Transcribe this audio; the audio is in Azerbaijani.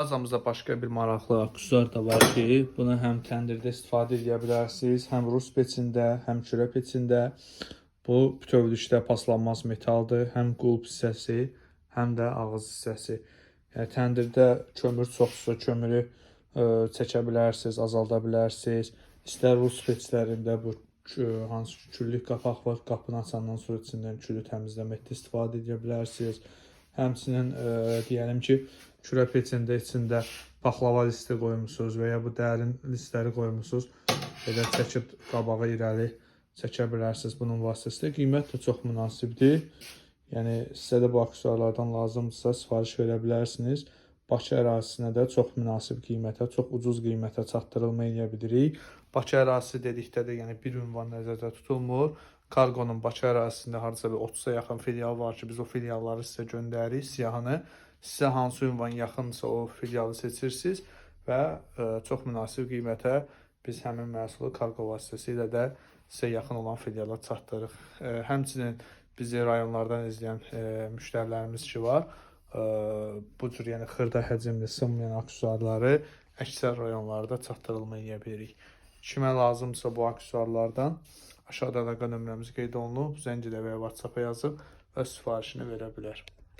Mağazamızda başqa bir maraqlı aksesuar da var ki, bunu həm təndirdə istifadə edə bilərsiniz, həm rus peçində, həm çörə peçində. Bu bütövlükdə paslanmaz metaldır, həm qulp hissəsi, həm də ağız hissəsi. Yəni təndirdə kömür çoxsa kömürü çəkə bilərsiniz, azalda bilərsiniz. İstər rus peçlərində bu hansı küllük qapaq var, qapını açandan sonra içindən külü təmizləməkdə istifadə edə bilərsiniz. Həmçinin deyəlim ki, kürə peçində içində paxlava listi qoymusunuz və ya bu dərin listləri qoymusunuz. Belə çəkib qabağı irəli çəkə bilərsiniz bunun vasitəsilə. Qiymət də çox münasibdir. Yəni sizə də bu aksesuarlardan lazımdırsa sifariş verə bilərsiniz. Bakı ərazisinə də çox münasib qiymətə, çox ucuz qiymətə çatdırılma edə bilirik. Bakı ərazisi dedikdə də yəni bir ünvan nəzərdə tutulmur. Kargonun Bakı ərazisində hardasa 30-a yaxın filial var ki, biz o filialları sizə göndəririk siyahını. Sizə hansı ünvan yaxınsa o filialı seçirsiniz və çox münasib qiymətə biz həmin məhsulu kargo vasitəsilə də sizə yaxın olan filiala çatdırırıq. Həmçinin bizi rayonlardan izləyən müştərilərimiz ki var, bu cür yəni xırda həcmli sınmayan aksesuarları əksər rayonlarda çatdırılma edə bilirik. Kimə lazımsa bu aksesuarlardan aşağıda əlaqə nömrəmiz qeyd olunub, zəng ilə və ya WhatsApp-a yazıb və sifarişini verə bilər.